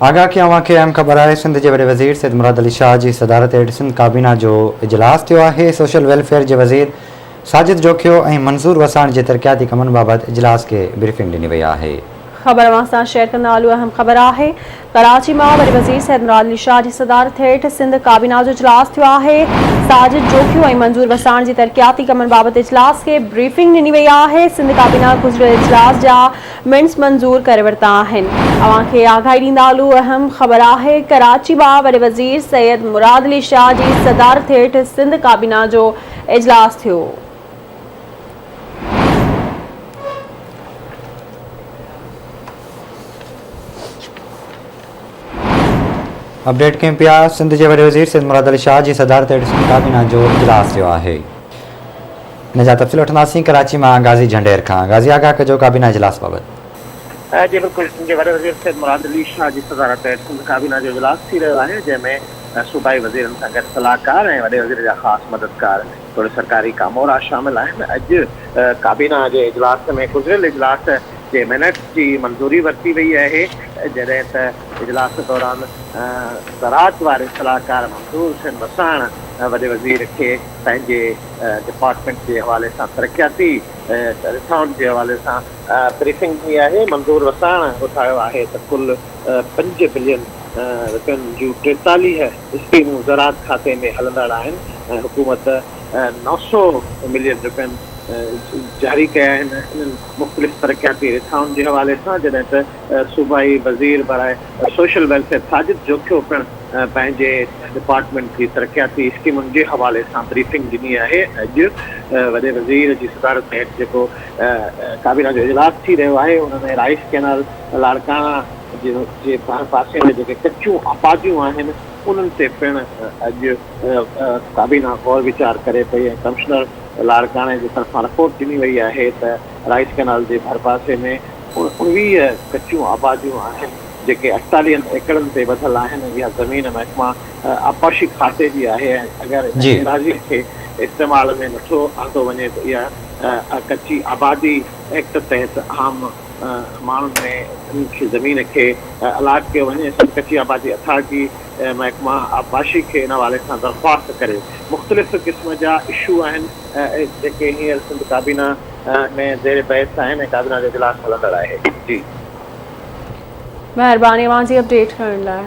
आगाह की अवां खे अहम ख़बर है। सिंध के वॾे वज़ीर सैयद मुराद अली शाह की सदारत हेठि सिंध काबीना जो इजलास थियो है। सोशल वेलफेयर के वज़ीर साजिद जोखियो और मंसूर वसाण के तरक्याती कमन बाबत इजलास के ब्रीफिंग दी वही है। खबर अवां शेयर कंदा हलूं। अहम ख़बर है। कराची में वॾे वज़ीर सैयद मुराद अली शाह की सदारत हेठि सिंध काबीना जो इजलास थियो है। साजिद जोखियो और मंसूर वसाण की तरक्याती कमन बाबत इजलास के ब्रीफिंग दी वही है। सिंध काबीना गुज़िरियल इजलास जा मिंट्स मंजूर करे वरिता आहिनि। अवां खे आगाही ॾींदा हलूं। अहम ख़बर है। कराची में वॾे वज़ीर सैयद मुराद अली शाह की सदारत हेठि सिंध काबीना जो इजलास थियो। अपडेट कयूं पिया। सिंध के वॾे वज़ीर सैयद मुराद अली शाह की सदारत हेठि सिंध काबीना जो इजलास थियो है। इन जा तफ़सील वठंदासीं कराची में गाज़ी झंडेर खां। गाज़ी आगाह कजो काबीना इजलास बाबत। जी बिल्कुल, सिंध के वॾे वज़ीर सैयद मुराद अली शाह की सदारत हेठि सिंध काबीना जो इजलास थी रहियो आहे, जंहिंमें सूबाई वज़ीरनि सां गॾु सलाहकार ऐं वॾे वज़ीर जा ख़ासि मददगार थोरे सरकारी कामोरा शामिल आहिनि। अॼु काबीना जे इजलास में गुज़िरियल इजलास जे मिनट्स की मंजूरी वरिती वई है, जॾहिं त इजलास दौरान ज़राअत वारे सलाहकार मंसूर हुसैन वसाण वॾे वज़ीर के पंहिंजे डिपार्टमेंट के हवाले से तरक्याती रिथाउनि के हवाले से ब्रीफिंग दी है। मंसूर वसाण ॿुधायो है तो कुल 5 बिलियन रुपयनि जूं 43 स्कीमूं ज़राअत खाते में हलंदड़ आहिनि। हुकूमत 900 मिलियन रुपयनि जारी कया आहिनि इन्हनि मुख़्तलिफ़ तरक्याती रिथाउनि के हवाले से, जॾहिं त सूबाई वज़ीर बराए सोशल वेलफेयर साजिद जोखियो पिणु पंहिंजे डिपार्टमेंट की तरक्याती स्कीमुनि के हवाले से ब्रीफिंग ॾिनी है। अॼु वॾे वज़ीर की सदारत हेठि जेको काबीना जो इजलास थी रहियो आहे, उनमें राइस कैनाल लाड़काना जे पासे में जेके कच्चियूं आबादियूं आहिनि उन्हनि ते पिणु अॼु काबीना गौर वीचार करे पई ऐं कमिश्नर लाड़काणे की तरफां रिपोर्ट ॾिनी वई है तो राइस कैनाल के भरपासे में 19 कच्चियूं आबादियूं आहिनि जेके 48 एकड़नि ते वधियल आहिनि। इहा ज़मीन महकमा आपाशी खाते जी आहे ऐं अगरि एराज़ी खे इस्तेमाल में नथो आंदो वञे तो इहा कच्ची आबादी एक्ट तहत आम माण्हुनि में इनकी ज़मीन के अलाट कयो वञे। कच्ची आबादी अथॉरिटी महकमा आबाशी के इन हवाले से दरख्वास्त करे। मुख़्तलिफ़ क़िस्म जा इशू आहिनि जेके हींअर सिंध काबीना में ज़ेर बहस आहिनि ऐं काबीना जो इजलास हलंदड़ आहे। जी मेहरबानी अवां जी अपडेट करण लाइ।